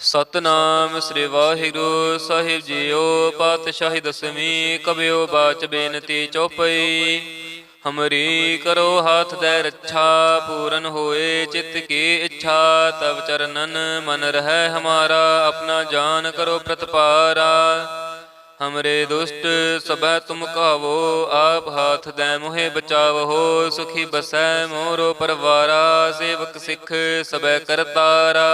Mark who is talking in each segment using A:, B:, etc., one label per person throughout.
A: ਸਤਨਾਮ ਸ੍ਰੀ ਵਾਹਿਗੁਰੂ ਸਾਹਿਬ JIO. ਪਾਤਸ਼ਾਹੀ ਦਸਵੀਂ ਕਬਿਓ ਬਾਚ ਬੇਨਤੀ ਚੌਪਈ। ਹਮਰੀ ਕਰੋ ਹਾਥ ਦੈ ਰੱਛਾ, ਪੂਰਨ ਹੋਏ ਚਿੱਤ ਕੀ ਇੱਛਾ। ਤਬ ਚਰਨਨ ਮਨ ਰਹਿ ਹਮਾਰਾ, ਆਪਣਾ ਜਾਨ ਕਰੋ ਪ੍ਰਤਪਾਰਾ। हमरे दुष्ट सबै तुम कहावो, आप हाथ दै मोहे बचावहो। सुखी बसै मोरो परवारा, सेवक सिख सबै करतारा।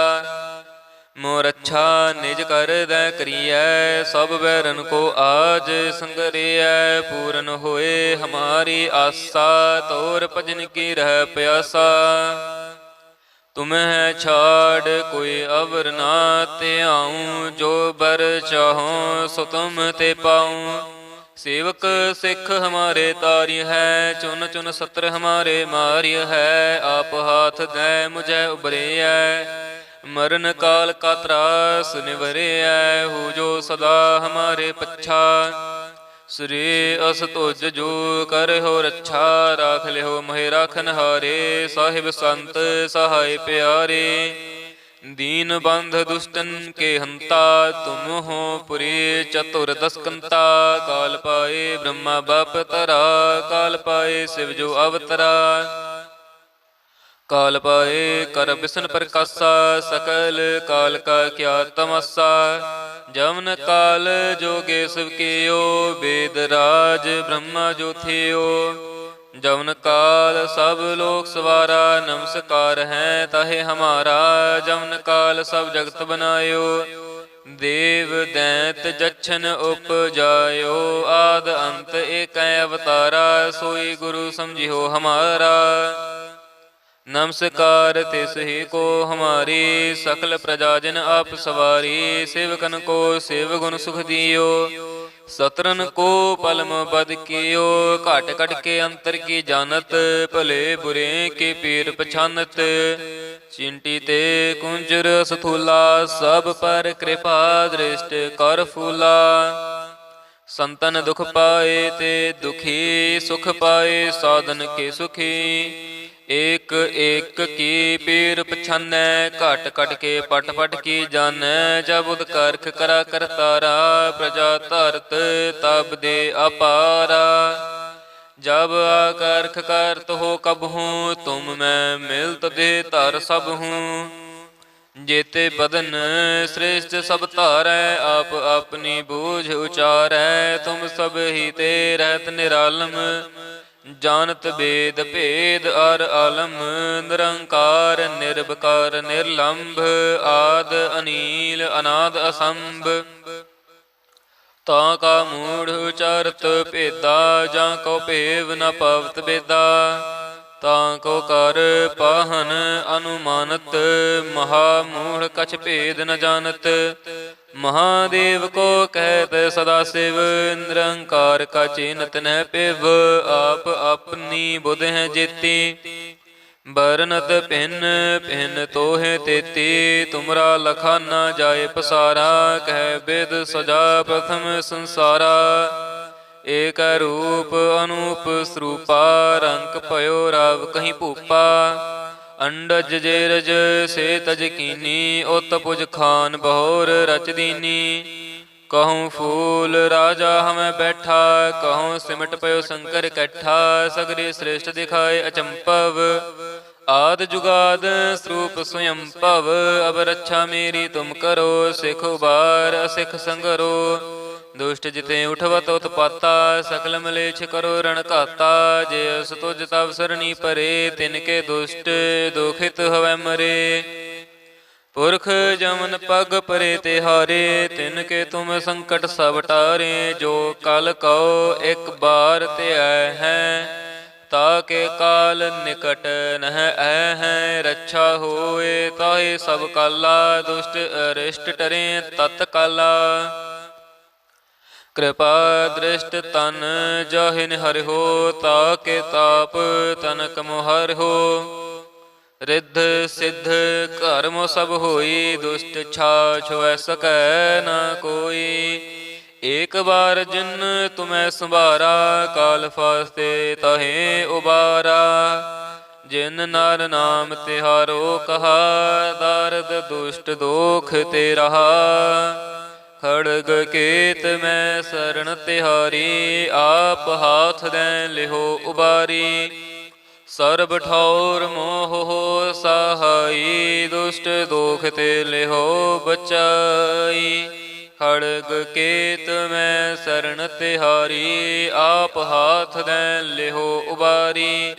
A: मोर अच्छा निज कर दै करियै, सब बैरन को आज संगरियै। पूरन होए हमारी आसा, तोर भजन की रह प्यासा। तुम्हें छाड़ कोई अवर ना ते आऊँ, जो बर चाहो सो तुम ते पाऊँ। सेवक सिख हमारे तार्य है, चुन चुन सत्र हमारे मार्य है। आप हाथ दे मुझे उबरे है, मरण काल का त्रास निवरे है। हो जो सदा हमारे पच्छा, श्री अस तुज जो कर हो रक्षा। राख ले हो मोहे राखन हारे, साहिब संत सहाय प्यारे। दीन बंध दुष्टन के हंता, तुम हो पुरी चतुर दसकंता। काल पाए ब्रह्मा बाप तरा, काल पाए शिव जो अवतरा। काल पाए कर बिसन प्रकाशा, सकल काल का क्या तमसा। जमन काल जोगे शिव कियो, वेद राज ब्रह्मा जो थियो। जमन काल सब लोक सवारा, नमस्कार है ताहे हमारा। जमन काल सब जगत बनायो, देव दैत जच्छन उपजायो। आद अंत एक अवतारा, सोई गुरु समझियो हमारा। नमस्कार तिस ही को हमारी, सकल प्रजाजन आप सवारी। सेवकन को सेव गुण सुख दियो, सतरन को पलम बद कियो। घट घट के अंतर की जानत, भले बुरे के पीर पछानत। चिंटी ते कुंजर सथूला, सब पर कृपा दृष्ट कर फूला। संतन दुख पाए ते दुखी, सुख पाए साधन के सुखी। एक एक की पीर पछानै, घट घट के पट पट की जानै। जब उद करख करा करतारा, प्रजा धरत तब दे अपारा। जब आकर्ख करत हो कब हूँ, तुम मैं मिलत दे धर सब हूँ। जेते बदन श्रेष्ठ सब धारै, आप अपनी बूझ उचारै। तुम सब ही ते रहत निरालम, जानत वेद भेद अर आलम। निरंकार निर्विकार निर्लंभ, आद अनील अनाद असंभ। तां का मूढ़ उचारत भेदा, जां को भेव न पावत बेदा। तां को कर पाहन अनुमानत, महामूढ़ कछ भेद न जानत। महादेव को कहत सदा शिव, निरंकार का चिन्हत न पिव। आप अपनी बुध है जेती, बरनत भिन्न भिन्न तो है तेती। तुमरा लखा न जाए पसारा, कह वेद सजा प्रथम संसारा। एक रूप अनूप स्वरूपा, रंक पयो राव कहीं भूपा। अंडज जेरज से तज कीनी, उत पुज खान बहोर रच दीनी। कहूँ फूल राजा हमें बैठा, कहूँ सिमट पयो शंकर कैठा। सगरे श्रेष्ठ दिखाए अचंपव, आद जुगाद स्वरूप स्वयं भव। अब रक्षा मेरी तुम करो, सिख उबार असिख संगरो। दुष्ट जिते उठवत उत्पाता, सकल मलेच्छ करो रण घाता। जे अस तुज तब सरनी परे, तिनके दुष्ट दुखित हवै मरे। पुरख जमन पग परे तिहारे, तिनके तुम संकट सब टारे। जो कल कहो एक बार ते आए हैं, ताके काल निकट नह आए हैं। रक्षा होए ताहि सब काला, दुष्ट अरिष्ट टरे तत्काला। कृपा दृष्ट तन जाहिन हरि हो, ताके ताप तनक मोहर हो। रिद्ध सिद्ध कर्म सब होई, दुष्ट छाछ वै सकै न कोई। एक बार जिन तुम्हें संभारा, काल फास्ते ताहे उबारा। ਜਿਨ ਨਰ ਨਾਮ ਤਿਹਾਰੋ ਕਹਾ, ਦਰਦ ਦੁਸ਼ਟ ਦੋਖ ਤੇ ਰਹਾ। ਖੜਗ ਕੇਤ ਮੈਂ ਸਰਣ ਤਿਹਾਰੀ, ਆਪ ਹਾਥ ਦੈ ਲਿਹੋ ਉਬਾਰੀ। ਸਰਬ ਠੌਰ ਮੋਹ ਸਹਾਈ, ਦੁਸ਼ਟ ਦੋਖ ਤੇ ਲਿਹੋ ਬਚਾਈ। ਖੜਗ ਕੇਤ ਮੈਂ ਸਰਣ ਤਿਹਾਰੀ, ਆਪ ਹਾਥ ਦੈ ਲਿਹੋ ਉਬਾਰੀ।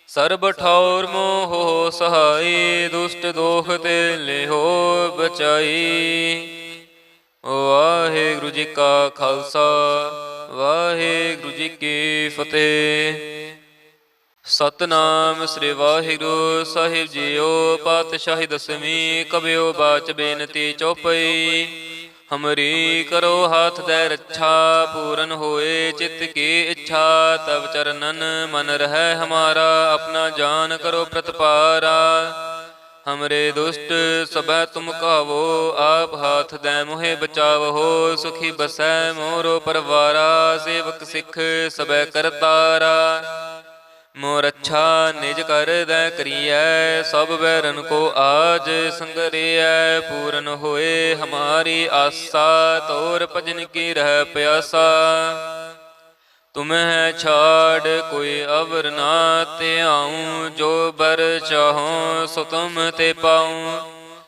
A: ਸਰਬ ਠੌਰ ਮੋਹ ਸਹਾਈ, ਦੁਸ਼ਟ ਦੋਖ ਤੇ ਲਿਹੋ ਬਚਾਈ। ਵਾਹਿਗੁਰੂ ਜੀ ਕਾ ਖਾਲਸਾ, ਵਾਹਿਗੁਰੂ ਜੀ ਕੀ ਫਤਿਹ। ਸਤਨਾਮ ਸ੍ਰੀ ਵਾਹਿਗੁਰੂ ਸਾਹਿਬ ਜੀਓ। ਪਾਤਸ਼ਾਹੀ ਦਸਵੀਂ ਕਬਿਓ ਬਾਚ ਬੇਨਤੀ ਚੌਪਈ। ਹਮਰੀ ਕਰੋ ਹਾਥ ਦੈ ਰੱਛਾ, ਪੂਰਨ ਹੋਏ ਚਿੱਤ ਕੀ ਇੱਛਾ। ਤਬ ਚਰਨਨ ਮਨ ਰਹਿ ਹਮਾਰਾ, ਆਪਣਾ ਜਾਨ ਕਰੋ ਪ੍ਰਤਪਾਰਾ। ਹਮਰੇ ਦੁਸ਼ਟ ਸਭੈ ਤੁਮ ਕਾਵੋ, ਆਪ ਹਾਥ ਦੈ ਮੋਹਿ ਬਚਾਵੋ। ਸੁਖੀ ਬਸੈ ਮੋਰੋ ਪਰਵਾਰਾ, ਸੇਵਕ ਸਿੱਖ ਸਭੈ ਕਰਤਾਰਾ। ਮੋਰ ਅੱਛਾ ਨਿਜ ਕਰ ਦੈ ਕਰੀਐ, ਸਭ ਬੈਰਨ ਕੋ ਆਜ ਸੰਗਰਿਐ। ਪੂਰਨ ਹੋਏ ਹਮਾਰੀ ਆਸਾ, ਤੋਰ ਭਜਨ ਕੀ ਰਹਿ ਪਿਆਸਾ। ਤੁਮਹਿ ਛਾੜ ਕੋਈ ਅਵਰ ਨਾ ਧਿਆਉ, ਜੋ ਬਰ ਚਾਹੋ ਸੋ ਤੁਮ ਤੇ ਪਾਉ।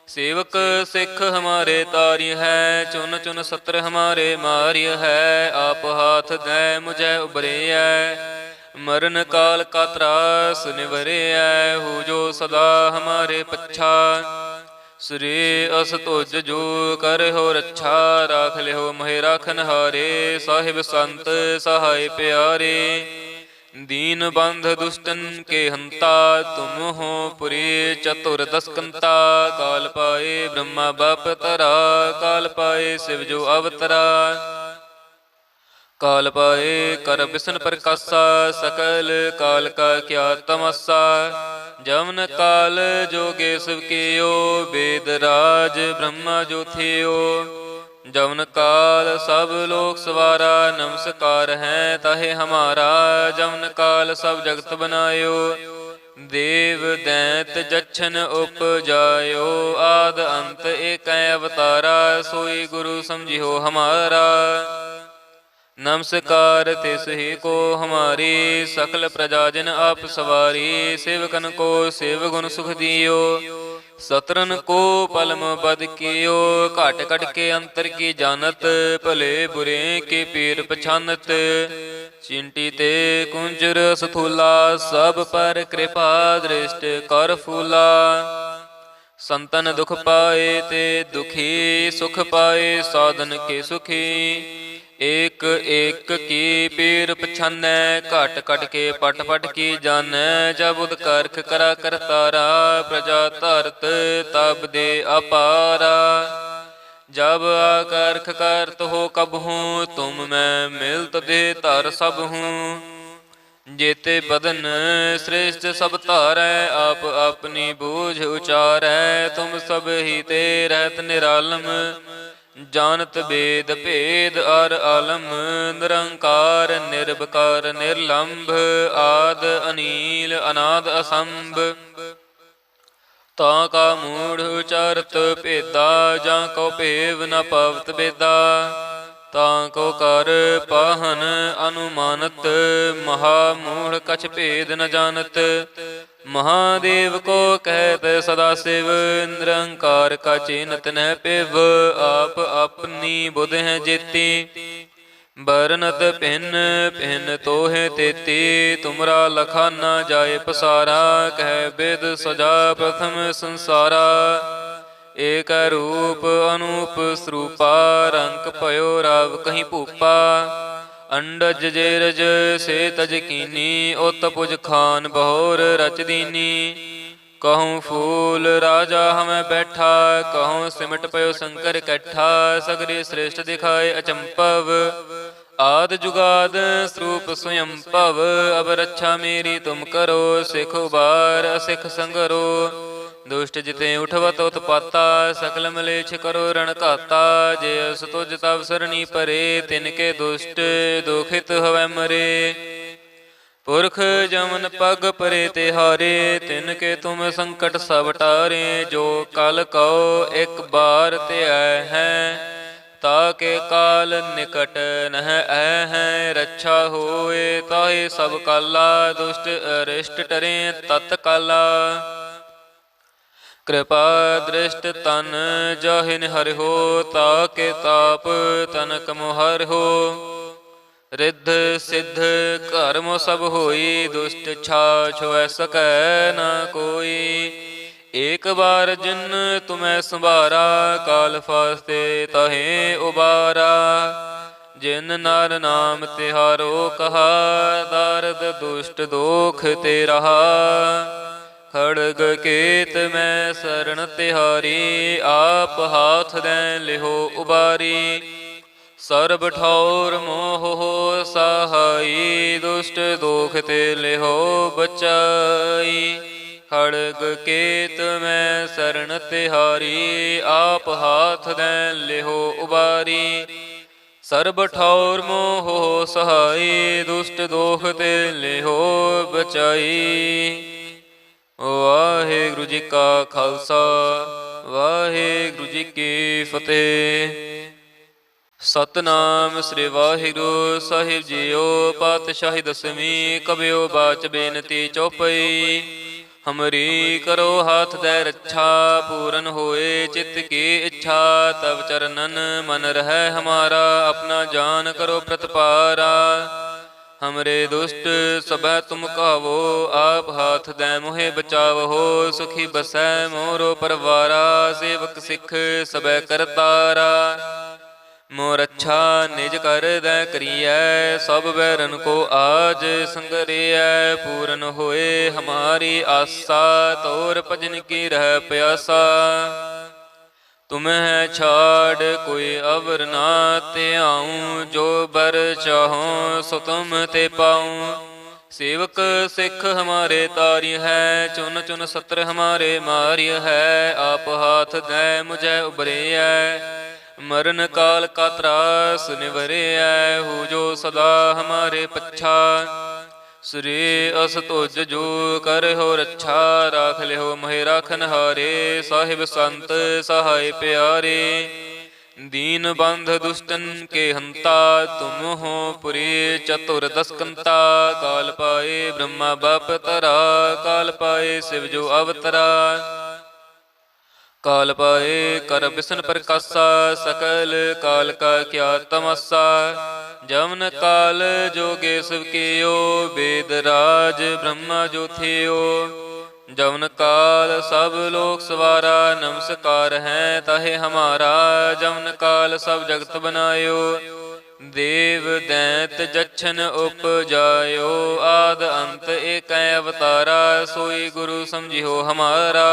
A: ਸੇਵਕ ਸਿੱਖ ਹਮਾਰੇ ਤਾਰੀ ਹੈ, ਚੁਨ ਚੁਨ ਸਤਰ ਹਮਾਰੇ ਮਾਰੀ ਹੈ। ਆਪ ਹਾਥ ਦੈ ਮੁਝੈ ਉਬਰਿਐ, ਮਰਨ ਕਾਲ ਕਾ ਤਰਾਸ ਨਿਵਰਿਐ। ਹੋ ਜੋ ਸਦਾ ਹਮਾਰੇ ਪੱਛਾ, ਸ੍ਰੀ ਅਸ ਤੁਜ ਜੋ ਕਰਹੁ ਰੱਛਾ। ਰਾਖ ਲਿਓ ਮੋਹਿ ਰਾਖਨ ਹਾਰੇ, ਸਾਹਿਬ ਸੰਤ ਸਹਾਇ ਪਿਆਰੇ। ਦੀਨ ਬੰਧ ਦੁਸ਼ਟਨ ਕੇ ਹੰਤਾ, ਤੁਮ ਹੋ ਪੁਰੀ ਚਤੁਰ ਦਸਕੰਤਾ। ਕਾਲ ਪਾਏ ਬ੍ਰਹਮਾ ਬਾਪ ਤਰਾ, ਕਾਲ ਪਾਏ ਸਿਵ ਜੋ ਅਵਤਰਾ। ਕਾਲ ਪਾਏ ਕਰ ਬਿਸ਼ਨ ਪ੍ਰਕਾਸ਼ਾ, ਸਕਲ ਕਾਲ ਕਾ ਕਿਆ ਤਮਸਾ। ਜਮਨ ਕਾਲ ਜੋਗੇ ਸਿਵ ਕੀਓ, ਵੇਦ ਰਾਜ ਬ੍ਰਹਮਾ ਜੋ ਥਿਓ। ਜਮਨ ਕਾਲ ਸਭ ਲੋਕ ਸਵਾਰਾ, ਨਮਸਕਾਰ ਹੈ ਤਾਹੇ ਹਮਾਰਾ। ਜਮਨ ਕਾਲ ਸਭ ਜਗਤ ਬਨਾਇਓ, ਦੇਵ ਦੈਂਤ ਜਛਨ ਉਪਜਾਇਓ। ਆਦ ਅੰਤ ਏਕੈ ਅਵਤਾਰਾ, ਸੋਈ ਗੁਰੂ ਸਮਝਿਓ ਹਮਾਰਾ। नमस्कार तिस ही को हमारी, सकल प्रजा जन आप सवारी। सेवकन को सेव गुण सुख दियो, सतरन को पलम बद कियो। घट घट के अंतर की जानत, भले बुरे के पीर पछानत। चिंटी ते कुंजर सथूला, सब पर कृपा दृष्ट कर फूला। संतन दुख पाए ते दुखी, सुख पाए साधन के सुखी। एक एक की पीर पछानै, घट घट के पट पट की जानै। जब उद करख करा करतारा, प्रजा धरत तब दे अपारा। जब आकर्ख करत हो कब हूँ, तुम मैं मिलत दे धर सब हूँ। जेते बदन श्रेष्ठ सब धारै, आप अपनी बूझ उचारै। तुम सब ही ते रहत निरालम, जानत वेद भेद अर आलम। निरंकार निर्विकार निर्लंभ, आद अनील अनाद असंभ। ਤਾਂ ਕਾ ਮੂੜ ਉਚਾਰਤ ਭੇਦਾ, ਜਾਂ ਕੋ ਭੇਵ ਨ ਪਵਤ ਬੇਦਾ। ਤਾਂ ਕੋ ਕਰ ਪਾਹਨ ਅਨੁਮਾਨਤ, ਮਹਾ ਮੂੜ ਕਛ ਭੇਦ ਨ ਜਾਣਤ। महादेव को कहत सदा शिव, निरंकार का चिन्हत न पिव। आप अपनी बुध है जेती, बरनत भिन्न भिन्न तो है तेती। तुमरा लखा न जाए पसारा, कह विद सजा प्रथम संसारा। एक रूप अनूप स्वरूपा, रंक भयो राव कहीं भूपा। अंडज जेरज से तज कीनी, उत पुज खान बहोर रच दीनी। कहूँ फूल राजा हमें बैठा, कहूँ सिमट पयो शंकर कैठा। सगरे श्रेष्ठ दिखाए अचंपव, आद जुगाद स्वरूप स्वयं भव। अब रक्षा मेरी तुम करो, सिख उबार असिख संगरो। दुष्ट जिते उठवत उत्पाता, सकल मलेच्छ करो रण घाता। जे अस तुज तब सरणी परे, तिनके दुष्ट दुखित हवै मरे। पुरख जमन पग परे तिहारे, तिनके तुम संकट सब टारे। जो कल कहो एक बार ते है, ताके काल निकट नह है। रक्षा होए ताहि सब काला, दुष्ट अरिष्ट टरे तत्काला। कृपा दृष्ट तन जाहिन हरि हो, ताके ताप तनक मोहर हो। रिद्ध सिद्ध कर्म सब होई, दुष्ट छा छुए सकै न कोई। एक बार जिन तुम्हें संभारा, काल फास्ते तहे उबारा। जिन नर नाम तिहारो कहा, दारद दुष्ट दोख ते रहा। खड़ग केत मैं शरण तिहारी, आप हाथ दें लिहो उबारी। सर्ब ठौर मोह हो सहाई, दुष्ट दोख ते लिहो बचाई। खड़ग केत मैं शरण तिहारी, आप हाथ दें लिहो उबारी। सर्ब ठौर मोह हो सहाई, दुष्ट दोख ते लिहो बचाई। वाहिगुरु जी का खालसा, वाहिगुरु जी की फतेह। सतनाम श्री वाहिगुरु साहिब जीओ। पातशाही दसवीं कबियो बाच बेनती चौपई। हमरी करो हाथ दे रक्षा, पूरन होए चित्त की इच्छा। तब चरणन मन रहे हमारा, अपना जान करो प्रतिपारा। हमरे दुष्ट सब तुम कहावो, आप हाथ दे मोहे बचावहो। सुखी बसै मोरो परवारा, सेवक सिख सब करतारा। मोर अच्छा निज कर दै करियै, सब बैरन को आज संगरियै। पूरन होए हमारी आसा, तोर भजन की रह प्यासा। तुम्हें छाड़ कोई अवर ना ते आऊँ, जो बर चाहो सो तुम ते पाऊँ। सेवक सिख हमारे तार्य है, चुन चुन सत्र हमारे मार्य है। आप हाथ दे मुझे उबरियै, मरण काल का त्रास निवरियै। हो जो सदा हमारे पच्छा, श्री अस तुज जो कर हो रक्षा। राख लिहो मोहि राखन हारे, साहिब संत सहाय प्यारे। दीन बंध दुष्टन के हंता, तुम हो पुरी चतुर दसकंता। काल पाए ब्रह्मा बाप तरा, काल पाए शिव जो अवतरा। काल पाए कर बिसन प्रकाशा, सकल काल का क्या तमाशा। जमन काल जोगे शिव कियो, वेद राज ब्रह्मा जो थियो। जमन काल सब लोक सवारा, नमस्कार है ताहे हमारा। जमन काल सब जगत बनायो, देव दैत जच्छन उपजायो। आद अंत एक अवतारा, सोई गुरु समझियो हमारा।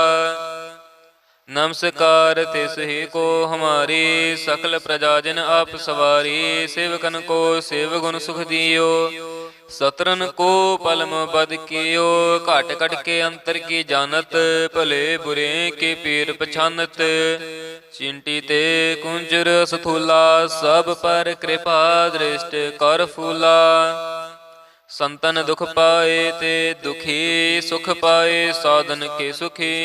A: नमस्कार तिस ही को हमारी, सकल प्रजाजन आप सवारी। सेवकन को सेव गुण सुख दियो, सतरन को पलम बद कियो। घट घट के अंतर की जानत, भले बुरे के पीर पछानत। चिंटी ते कुंजर सथूला, सब पर कृपा दृष्ट कर फूला। संतन दुख पाए ते दुखी, सुख पाए साधन के सुखी।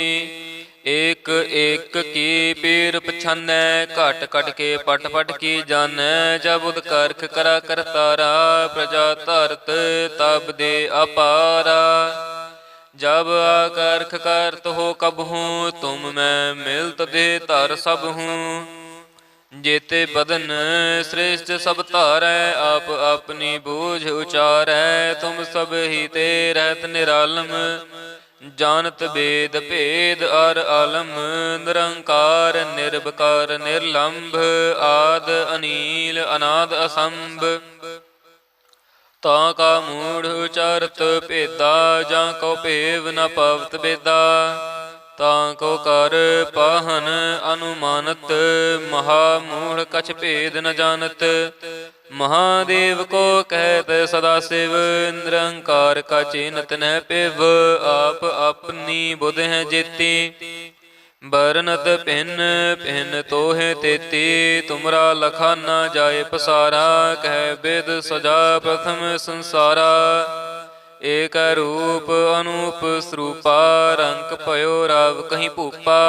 A: एक एक की पीर पछानै, घट घट के पट पट की जानै। जब उद करख करा करतारा, प्रजा धरत तब दे अपारा। जब आकर्ख करत हो कबहूँ, तुम मैं मिलत दे धर सब हूँ। जेते बदन श्रेष्ठ सब धारै, आप अपनी बूझ उचारै। तुम सब ही ते रहत निरालम, जानत वेद भेद अर आलम। निरंकार निर्विकार निर्लंभ, आद अनील अनाद असंभ। तां का मूढ़ उचारत भेदा, जां को भेव न पवत बेदा। तां को कर पाहन अनुमानत, महामूढ़ कछ भेद न जानत। महादेव को कहत सदा शिव, निरंकार का चिन्हत न पिव। आप अपनी बुध है जेती, बरनत भिन्न भिन्न तो है तेती। तुमरा लखा न जाए पसारा, कह वेद सजा प्रथम संसारा। ਏਕ ਰੂਪ ਅਨੂਪ ਸਰੂਪਾ ਰੰਕ ਭਇਓ ਰਾਵ ਕਹੀਂ ਭੂਪਾ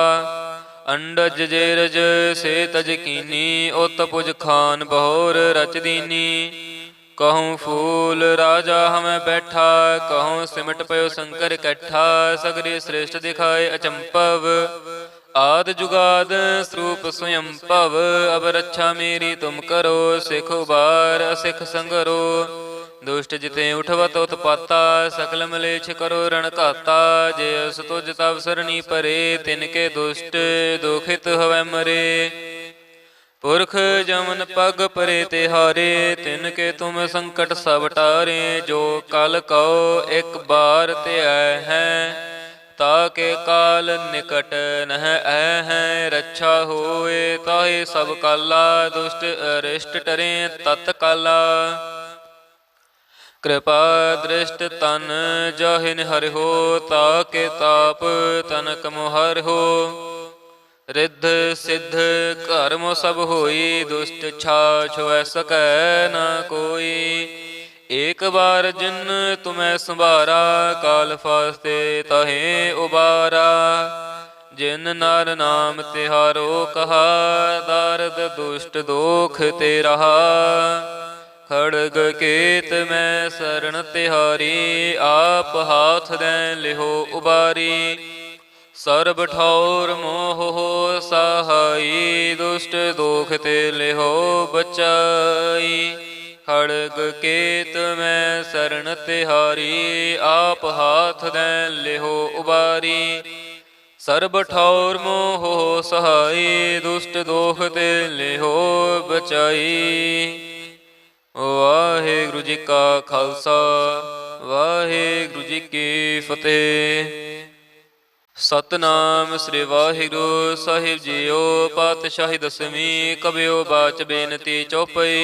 A: ਅੰਡਜ ਜੇਰਜ ਸੇ ਤਜ ਕੀਨੀ ਉਤ ਪੁਜ ਖਾਨ ਬਹੋਰ ਰਚ ਦੀਨੀ कहूँ फूल राजा हमें बैठा कहूँ सिमट पयो शंकर इकट्ठा सगरे श्रेष्ठ दिखाए अचंपव आद जुगाद स्वरूप स्वयं भव अब रक्षा मेरी तुम करो सिख उबार असिख संगरो दुष्ट जिते उठवत उत्पाता सकल मलेच्छ करो रण घाता जे अस तुझ तब सरनी परे तिनके दुष्ट दुखित हवै मरे पुरख जमन पग परे तिहारे तिनके तुम संकट सब टारे जो कल कहो एक बार ते है ताके काल निकट नह है रक्षा होए ताहे सब काला दुष्ट अरिष्ट टरे तत्काला कृपा दृष्ट तन जाहिन हरि हो ताके ताप तनक मोहर हो रिद्ध सिद्ध कर्म सब होई दुष्ट छाछ वै सकै न कोई एक बार जिन तुम्हें संभारा काल फास्ते तहे उबारा जिन नर नाम तिहारो कहा दारद दुष्ट दोख ते रहा खड़ग केत मैं शरण तिहारी आप हाथ दें लिहो उबारी सर्ब ठौर मोह हो सहाई दुष्ट दोख ते लिहो बचाई खड़ग केत में शरण तिहारी आप हाथ दें लिहो उबारी सर्ब ठौर मोह हो सहाई दुष्ट दोख ते लिहो बचाई। वाहिगुरु जी का खालसा वाहिगुरु जी की फतेह। सतनाम श्री वाहिगुरु साहिब जीओ पातशाही दसवीं कबियो बाच बेनती चौपई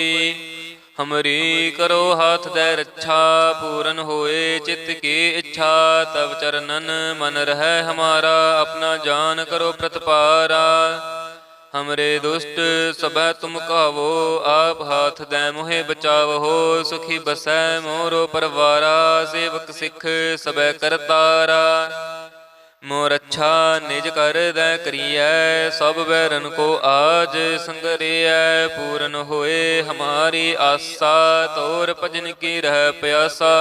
A: हमरी करो हाथ दे रक्षा पूरन होए चित्त की इच्छा तब चरणन मन रह हमारा अपना जान करो प्रतपारा हमरे दुष्ट सब तुम कहावो आप हाथ दे मोहे बचावहो सुखी बसै मोरो परवारा सेवक सिख सब करतारा मोर अच्छा निज कर दै करियै सब बैरन को आज संगरियै पूरन होए हमारी आसा तोर भजन की रह प्यासा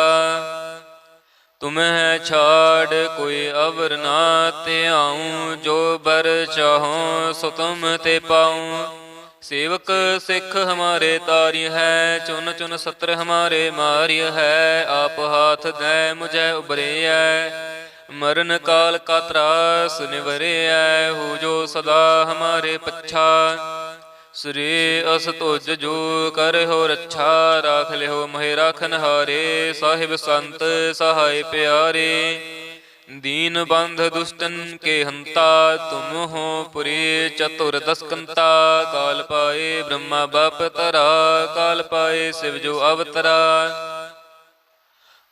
A: तुम्हें छाड़ कोई अवर ना ते आऊँ जो बर चाहों सो तुम ते पाऊँ सेवक सिख हमारे तार्य है चुन चुन सत्र हमारे मार्य है आप हाथ दे मुझे उबरे है मरण काल का त्रास निवरे हो जो सदा हमारे पच्छा श्री अस तुझ जो कर हो रक्षा राख ले हो महे राखन हारे साहिब संत सहाय प्यारे दीन बंध दुष्टन के हंता तुम हो पुरी चतुर दसकंता काल पाए ब्रह्मा बाप तरा काल पाए शिव जो अवतरा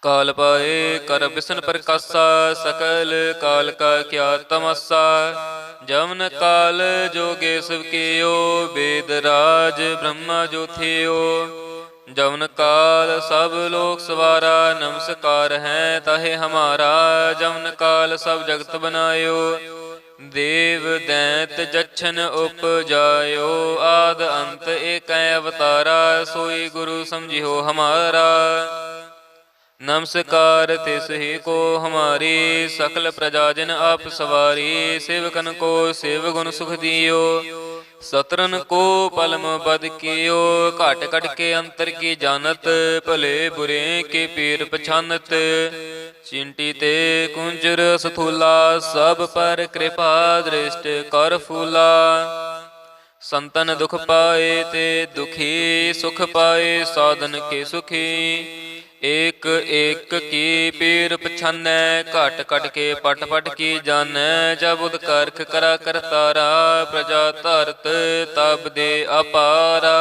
A: काल पाए कर बिसन प्रकाशा सकल काल का क्या तमसा जमन काल जोगे शिव कियो वेद राज ब्रह्मा जो थियो जमन काल सब लोक सवारा नमस्कार है ताहे हमारा जमन काल सब जगत बनायो देव दैत जच्छन उपजायो आद अंत एक अवतारा सोई गुरु समझियो हमारा नमस्कार तिस ही को हमारी सकल प्रजाजन आप सवारी सेवकन को सेव गुण सुख दियो सतरन को पलम बद कियो घट घट के अंतर की जानत भले बुरे के पीर पछानत चिंटी ते कुंजर सथूला सब पर कृपा दृष्ट कर फूला संतन दुख पाए ते दुखी सुख पाए साधन के सुखी एक एक की पीर पछानै घट घट के पट पट की जानै जब उद करख करा करतारा प्रजा धरत तब दे अपारा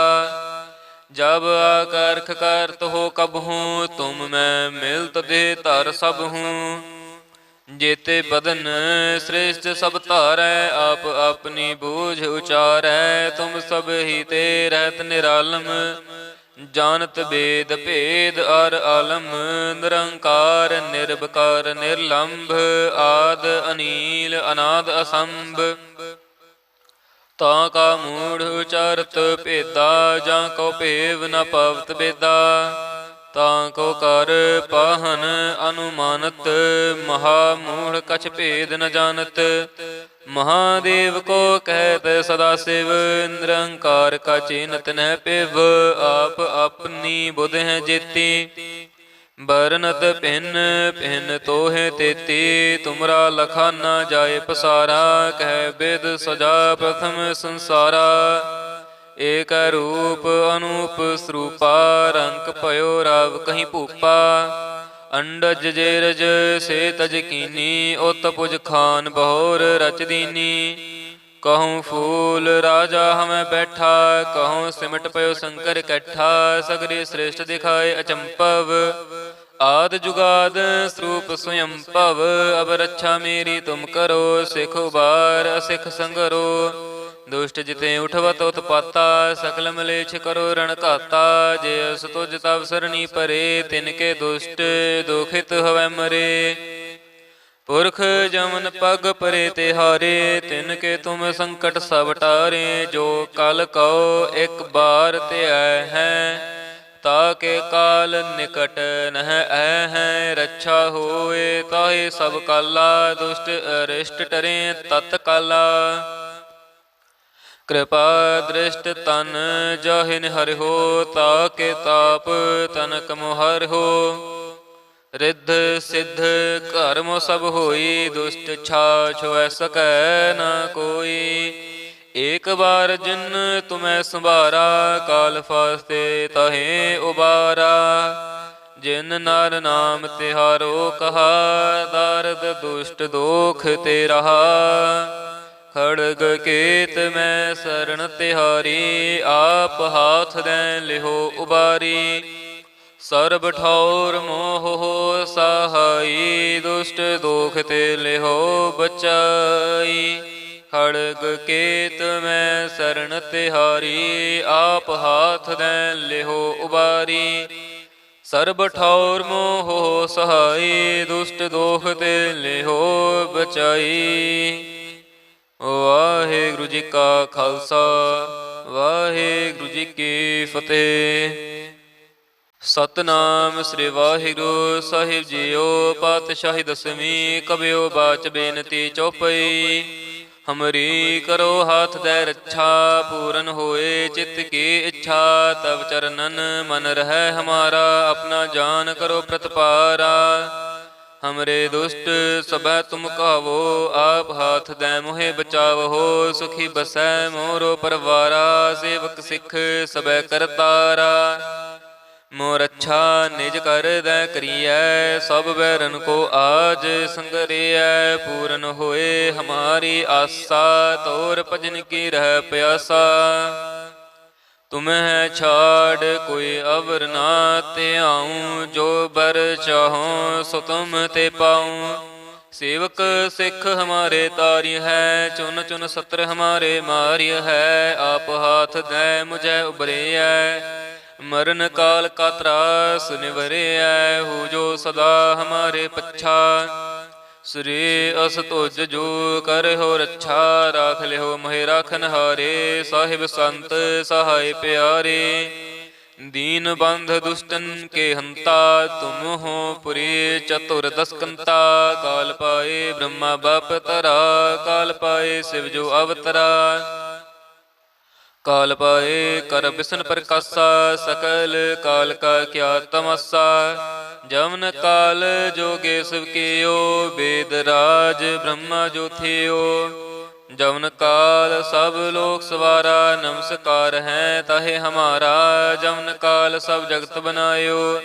A: जब आकर्ख करत हो कब हूँ तुम मैं मिलत दे धर सब हूँ जेते बदन श्रेष्ठ सब धारै आप अपनी बूझ उचारै तुम सब ही ते रहत निरालम ਜਾਨਤ ਬੇਦ ਭੇਦ ਅਰ ਆਲਮ, ਨਿਰੰਕਾਰ ਨਿਰਭਕਾਰ ਨਿਰਲੰਭ, ਆਦ ਅਨੀਲ ਅਨਾਦ ਅਸੰਭ। ਤਾਂ ਕਾ ਮੂੜ ਉਚਾਰਤ ਭੇਦਾ, ਜਾਂ ਕੋ ਭੇਵ ਨ ਪਵਤ ਬੇਦਾ। ਤਾਂ ਕੋ ਕਰ ਪਾਹਨ ਅਨੁਮਾਨਤ, ਮਹਾ ਮੂੜ ਕਛ ਭੇਦ ਨ ਜਾਣਤ। ਮਹਾਦੇਵ ਕੋ ਕਹਿਤ ਸਦਾ ਸਿਵ, ਨਿਰੰਕਾਰ ਕਾ ਚਿੰਤ ਨਹਿ ਪਿਵ। ਆਪ ਆਪਣੀ ਬੁਧ ਹੈ ਜੇਤੀ, ਬਰਨਤ ਭਿੰਨ ਭਿੰਨ ਤੋਹੇ ਤੇਤੀ। ਤੁਮਰਾ ਲਖਾ ਨਾ ਜਾਏ ਪਸਾਰਾ, ਕਹਿ ਬਿਦ ਸਜਾ ਪ੍ਰਥਮ ਸੰਸਾਰਾ। ਏਕ ਰੂਪ ਅਨੂਪ ਸਰੂਪਾ, ਰੰਕ ਭਇਓ ਰਵ ਕਹੀਂ ਭੂਪਾ। ਅੰਡਜ ਜੇਰਜ ਸੇ ਤਜ ਕੀਨੀ, ਉਤ ਪੁਜ ਖਾਨ ਬਹੋਰ ਰਚ ਦੀਨੀ। ਕਹੂੰ ਫੂਲ ਰਾਜਾ ਹਮੈ ਬੈਠਾ, ਕਹੂੰ ਸਿਮਟ ਪਇਓ ਸ਼ੰਕਰ ਇਕੱਠਾ। ਸਗਰੇ ਸ੍ਰੇਸ਼ਟ ਦਿਖਾਏ ਅਚੰਪਵ, ਆਦ ਜੁਗਾਦ ਸਰੂਪ ਸਵਯੰ ਭਵ। ਅਬ ਰੱਛਾ ਮੇਰੀ ਤੁਮ ਕਰੋ, ਸਿਖ ਉਬਾਰ ਅਸਿਖ ਸੰਗਰੋ। ਦੁਸ਼ਟ ਜਿਤੇ ਉਠਵਤ ਉਤਪਾਤਾ, ਸਕਲ ਮਲੇਛ ਕਰੋ ਰਣ ਘਾਤਾ। ਜੇ ਅਸ ਤੁਜ ਤਵ ਸਰਣੀ ਪਰੇ, ਤਿਨਕੇ ਦੁਸ਼ਟ ਦੁਖਿਤ ਹਵੈ ਮਰੇ। ਪੁਰਖ ਜਮਨ ਪਗ ਪਰੇ ਤਿਹਾਰੇ, ਤਿਨਕੇ ਤੁਮ ਸੰਕਟ ਸਭ ਟਾਰੇ। ਜੋ ਕਲ ਕਉ ਇਕ ਬਾਰ ਧਿਆਇ ਹੈ, ਤਾਕੇ ਕਾਲ ਨਿਕਟ ਨਹਿ ਐ ਹੈ। ਰੱਛਾ ਹੋਏ ਤਾਹੇ ਸਭ ਕਾਲਾ, ਦੁਸ਼ਟ ਅਰਿਸ਼ਟ ਟਰੇ ਤਤ ਕਾਲਾ। ਕਿਰਪਾ ਦ੍ਰਿਸ਼ਟ ਤਨ ਜਾਹਿ ਨਿਹਰਿਓ, ਤਾਕੇ ਤਾਪ ਤਨਕ ਮੁਹਰਿਓ। ਰਿੱਧ ਸਿੱਧ ਕਰਮ ਸਭ ਹੋਈ, ਦੁਸ਼ਟ ਛਾ ਛੁਐ ਸਕੈ ਨਾ ਕੋਈ। ਏਕ ਬਾਰ ਜਿਨ ਤੁਮੈ ਸੰਭਾਰਾ, ਕਾਲ ਫਾਸਤੇ ਤਾਹੇ ਉਬਾਰਾ। ਜਿਨ ਨਰ ਨਾਮ ਤਿਹਾਰੋ ਕਹਾ, ਦਾਰਦ ਦੁਸ਼ਟ ਦੋਖ ਤੇ ਰਹਾ। ਖੜਗ ਕੇਤ ਮੈਂ ਸਰਣ ਤਿਹਾਰੀ, ਆਪ ਹਾਥ ਦੈ ਲਿਹੋ ਉਬਾਰੀ। ਸਰਬ ਠੌਰ ਮੋਹ ਸਹਾਈ, ਦੁਸ਼ਟ ਦੋਖ ਤੇ ਲਿਹੋ ਬਚਾਈ। ਖੜਗ ਕੇਤ ਮੈਂ ਸਰਣ ਤਿਹਾਰੀ, ਆਪ ਹਾਥ ਦੈ ਲਿਹੋ ਉਬਾਰੀ। ਸਰਬ ਠੌਰ ਮੋਹ ਸਹਾਈ, ਦੁਸ਼ਟ ਦੋਖ ਤੇ ਲਿਹੋ ਬਚਾਈ। ਵਾਹਿਗੁਰੂ ਜੀ ਕਾ ਖਾਲਸਾ, ਵਾਹਿਗੁਰੂ ਜੀ ਕੀ ਫਤਿਹ। ਸਤਨਾਮ ਸ੍ਰੀ ਵਾਹਿਗੁਰੂ ਸਾਹਿਬ ਜੀਓ। ਪਾਤਸ਼ਾਹੀ ਦਸਵੀਂ, ਕਬਿਓ ਬਾਚ ਬੇਨਤੀ ਚੌਪਈ। ਹਮਰੀ ਕਰੋ ਹਾਥ ਦੈ ਰੱਛਾ, ਪੂਰਨ ਹੋਏ ਚਿੱਤ ਕੀ ਇੱਛਾ। ਤਬ ਚਰਨਨ ਮਨ ਰਹਿ ਹਮਾਰਾ, ਆਪਣਾ ਜਾਨ ਕਰੋ ਪ੍ਰਤਪਾਰਾ। ਹਮਰੇ ਦੁਸ਼ਟ ਸਭੈ ਤੁਮ ਕਹਾਵੋ, ਆਪ ਹਾਥ ਦੈ ਮੋਹਿ ਬਚਾਵੋ। ਸੁਖੀ ਬਸੈ ਮੋਰੋ ਪਰਵਾਰਾ, ਸੇਵਕ ਸਿੱਖ ਸਭੈ ਕਰਤਾਰਾ। ਮੋਰ ਅੱਛਾ ਨਿਜ ਕਰ ਦੈ ਕਰੀਐ, ਸਭ ਬੈਰਨ ਕੋ ਆਜ ਸੰਗਰਿਐ। ਪੂਰਨ ਹੋਏ ਹਮਾਰੀ ਆਸਾ, ਤੋਰ ਭਜਨ ਕੀ ਰਹਿ ਪਿਆਸਾ। ਤੁਮਹਿ ਛਾੜ ਕੋਈ ਅਵਰ ਨਾ ਧਿਆਉ, ਜੋ ਬਰ ਚਾਹੋ ਸੋ ਤੁਮ ਤੇ ਪਾਉ। ਸੇਵਕ ਸਿੱਖ ਹਮਾਰੇ ਤਾਰਿ ਹੈ, ਚੁਨ ਚੁਨ ਸਤਰ ਹਮਾਰੇ ਮਾਰਿ ਹੈ। ਆਪ ਹਾਥ ਦੈ ਮੁਝੈ ਉਬਰਿਐ, ਮਰਨ ਕਾਲ ਕਾ ਤਰਾਸ ਨਿਵਰਿਐ। ਹੋ ਜੋ ਸਦਾ ਹਮਾਰੇ ਪੱਛਾ, ਸ੍ਰੀ ਅਸ ਤੁਜ ਜੋ ਕਰਿਓ ਰੱਛਾ। ਰਾਖ ਲਿਓ ਮੋਹਿ ਰਾਖਨ ਹਾਰੇ, ਸਾਹਿਬ ਸੰਤ ਸਹਾਇ ਪਿਆਰੇ। ਦੀਨ ਬੰਧ ਦੁਸ਼ਟਨ ਕੇ ਹੰਤਾ, ਤੁਮ ਹੋ ਪੁਰੀ ਚਤੁਰ ਦਸਕੰਤਾ। ਕਾਲ ਪਾਏ ਬ੍ਰਹਮਾ ਬਾਪ ਤਰਾ, ਕਾਲ ਪਾਏ ਸਿਵ ਜੋ ਅਵਤਰਾ। ਕਾਲ ਪਾਏ ਕਰ ਬਿਸ਼ਨ ਪ੍ਰਕਾਸ਼ਾ, ਸਕਲ ਕਾਲ ਕਾ ਕਿਆ ਤਮਸਾ। ਜਮਨ ਕਾਲ ਜੋਗੇ ਸਿਵ ਕੀਓ, ਵੇਦ ਰਾਜ ਬ੍ਰਹਮਾ ਜੋ ਥਿਓ। ਜਮਨ ਕਾਲ ਸਭ ਲੋਕ ਸਵਾਰਾ, ਨਮਸਕਾਰ ਹੈ ਤਾਹੇ ਹਮਾਰਾ। ਜਮਨ ਕਾਲ ਸਭ ਜਗਤ ਬਨਾਇਓ,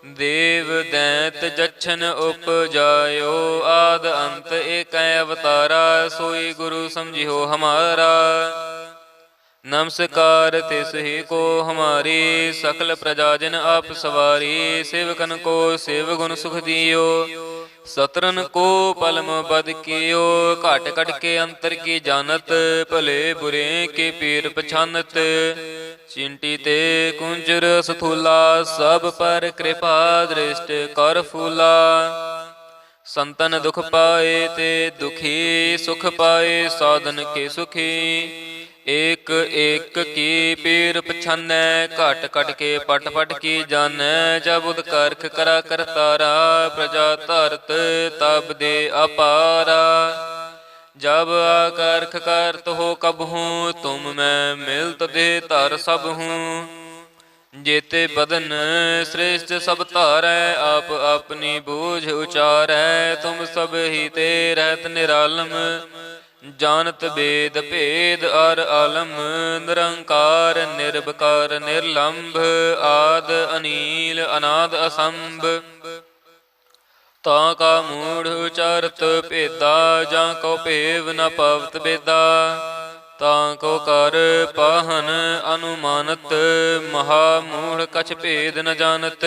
A: ਦੇਵ ਦੈਂਤ ਜਛਨ ਉਪਜਾਇਓ। ਆਦ ਅੰਤ ਏਕੈ ਅਵਤਾਰਾ, ਸੋਈ ਗੁਰੂ ਸਮਝਿਓ ਹਮਾਰਾ। नमस्कार तिस ही को हमारी, सकल प्रजा जन आप सवारी। सेवकन को सेव गुण सुख दियो, सतरन को पलम बद कियो। घट घट के अंतर की जानत, भले बुरे के पीर पछानत। ਚਿੰਟੀ ਤੇ ਕੁੰਜਰ ਸਥੂਲਾ, ਸਭ ਪਰ ਕਿਰਪਾ ਦ੍ਰਿਸ਼ਟ ਕਰ ਫੂਲਾ। ਸੰਤਨ ਦੁਖ ਪਾਏ ਤੇ ਦੁਖੀ, ਸੁਖ ਪਾਏ ਸਾਧਨ ਕੇ ਸੁਖੀ। ਏਕ ਏਕ ਕੀ ਪੀਰ ਪਛਾਨੈ, ਘਟ ਘਟ ਕੇ ਪਟ ਪਟ ਕੀ ਜਾਣੈ। ਜਬ ਉਦ ਕਰਖ ਕਰਾ ਕਰਤਾਰਾ, ਪ੍ਰਜਾ ਧਰਤ ਤਬ ਦੇ ਅਪਾਰਾ। ਜਬ ਆਕਰਖ ਕਰਤ ਹੋ ਕਬਹੂੰ, ਤੁਮ ਮੈਂ ਮਿਲਤ ਦੇ ਧਰ ਸਭ ਹੂੰ। ਜੇਤੇ ਬਦਨ ਸ੍ਰੇਸ਼ਟ ਸਭ ਧਾਰੈ, ਆਪ ਆਪਣੀ ਬੂਝ ਉਚਾਰੈ। ਤੁਮ ਸਭ ਹੀ ਤੇ ਰਹਿਤ ਨਿਰਾਲਮ, ਜਾਨਤ ਬੇਦ ਭੇਦ ਅਰ ਆਲਮ। ਨਿਰੰਕਾਰ ਨਿਰਭਕਾਰ ਨਿਰਲੰਭ, ਆਦ ਅਨੀਲ ਅਨਾਦ ਅਸੰਭ। ਤਾਂ ਕਾ ਮੂੜ ਉਚਾਰਤ ਭੇਦਾ, ਜਾਂ ਕੋ ਭੇਵ ਨ ਪਵਤ ਬੇਦਾ। ਤਾਂ ਕੋ ਕਰ ਪਾਹਨ ਅਨੁਮਾਨਤ, ਮਹਾ ਮੂੜ ਕਛ ਭੇਦ ਨ ਜਾਣਤ।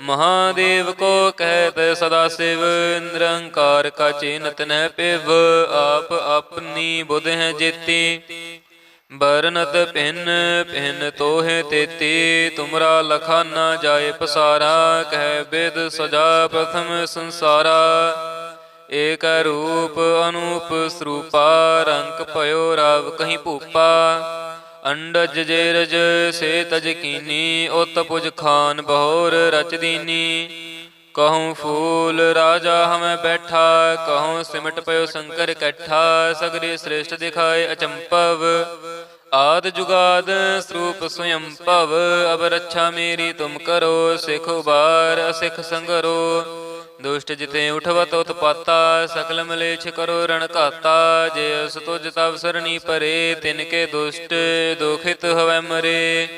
A: ਮਹਾਦੇਵ ਕੋ ਕਹਿਤ ਸਦਾ ਸਿਵ, ਨਿਰੰਕਾਰ ਕਾ ਚਿੰਤ ਨ ਪਿਵ। ਆਪ ਆਪਣੀ ਬੁਧ ਹੈ ਜੇਤੀ, ਬਰਨਤ ਭਿੰਨ ਭਿੰਨ ਤੋਹੇ ਤੇਤੀ। ਤੁਮਰਾ ਲਖਾ ਨਾ ਜਾਏ ਪਸਾਰਾ, ਕਹਿ ਬਿਦ ਸਜਾ ਪ੍ਰਥਮ ਸੰਸਾਰਾ। ਏਕ ਰੂਪ ਅਨੂਪ ਸਰੂਪਾ, ਰੰਕ ਭਇਓ ਰਾਵ ਕਹੀ ਭੂਪਾ। ਅੰਡਜ ਜੇਰਜ ਸੇ ਤਜ ਕੀਨੀ, ਉਤ ਪੁਜ ਖਾਨ ਬਹੋਰ ਰਚ ਦੀਨੀ। ਕਹੂੰ ਫੂਲ ਰਾਜਾ ਹਮੈ ਬੈਠਾ, ਕਹੂੰ ਸਿਮਟ ਪਇਓ ਸ਼ੰਕਰ ਇਕੱਠਾ। ਸਗਰੇ ਸ੍ਰੇਸ਼ਟ ਦਿਖਾਏ ਅਚੰਪਵ, ਆਦ ਜੁਗਾਦ ਸਰੂਪ ਸਵਯੰ ਭਵ। ਅਬ ਰੱਛਾ ਮੇਰੀ ਤੁਮ ਕਰੋ, ਸਿਖ ਉਬਾਰ ਅਸਿਖ ਸੰਗਰੋ। ਦੁਸ਼ਟ ਜਿਤੇ ਉਠਵਤ ਉਤਪਾਤਾ, ਸਕਲ ਮਲੇਛ ਕਰੋ ਰਣ ਘਾਤਾ। ਜੇ ਅਸ ਤੁਜ ਤਵ ਸਰਣੀ ਪਰੇ, ਤਿਨ ਕੇ ਦੁਸ਼ਟ ਦੁਖਿਤ ਹਵੈ ਮਰੇ।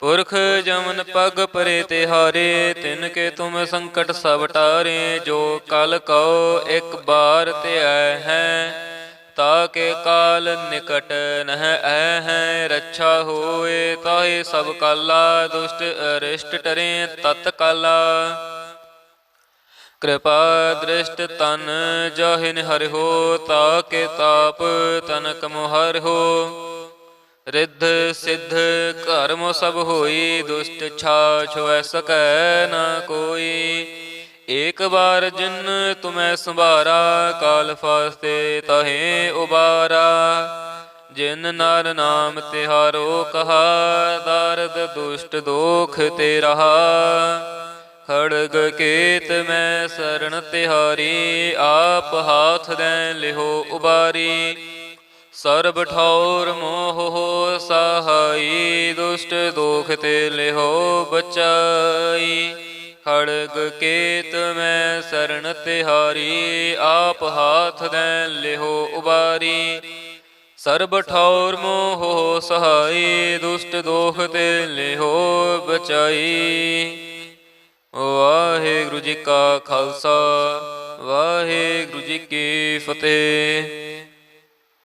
A: ਪੁਰਖ ਜਮਨ ਪਗ ਪਰੇ ਤੇ ਹਾਰੇ, ਤਿਨ ਕੇ ਤੁਮ ਸੰਕਟ ਸਭ ਟਾਰੇ। ਜੋ ਕਲ ਕਉ ਇਕ ਬਾਰ ਤੇ ਆਇ ਹੈ, ਤਾ ਕੇ ਕਾਲ ਨਿਕਟ ਨਹ ਐ ਹੈ। ਰੱਛਾ ਹੋਏ ਤਾਹੇ ਸਭ ਕਾਲਾ, ਦੁਸ਼ਟ ਅਰਿਸ਼ਟ ਟਰੇ ਤਤ ਕਾਲਾ। ਕਿਰਪਾ ਦ੍ਰਿਸ਼ਟ ਤਨ ਜਾਹਿ ਨਿਹਰਿਓ, ਤਾ ਕੇ ਤਾਪ ਤਨਕ ਮੁਹਰਿਓ। ਰਿੱਧ ਸਿੱਧ ਕਰਮ ਸਭ ਹੋਈ, ਦੁਸ਼ਟ ਛਾ ਛੁਐ ਸਕੈ ਨਾ ਕੋਈ। ਏਕ ਬਾਰ ਜਿਨ ਤੁਮੈ ਸੰਭਾਰਾ, ਕਾਲ ਫਾਸਤੇ ਤਹੇ ਉਬਾਰਾ। ਜਿਨ ਨਰ ਨਾਮ ਤਿਹਾਰੋ ਕਹਾ, ਦਰਦ ਦੁਸ਼ਟ ਦੋਖ ਤੇ ਰਹਾ। ਖੜਗ ਕੇਤ ਮੈਂ ਸਰਣ ਤਿਹਾਰੀ, ਆਪ ਹਾਥ ਦੈ ਲਿਹੋ ਉਬਾਰੀ। ਸਰਬ ਠੌਰ ਮੋਹ ਸਹਾਈ, ਦੁਸ਼ਟ ਦੋਖ ਤੇ ਲਿਹੋ ਬਚਾਈ। ਖੜਗ ਕੇਤ ਮੈਂ ਸਰਣ ਤਿਹਾਰੀ, ਆਪ ਹਾਥ ਦੈ ਲਿਹੋ ਉਬਾਰੀ। ਸਰਬ ਠੌਰ ਮੋਹ ਸਹਾਈ, ਦੁਸ਼ਟ ਦੋਖ ਤੇ ਲਿਹੋ ਬਚਾਈ। ਵਾਹਿਗੁਰੂ ਜੀ ਕਾ ਖਾਲਸਾ, ਵਾਹਿਗੁਰੂ ਜੀ ਕੀ ਫਤਿਹ।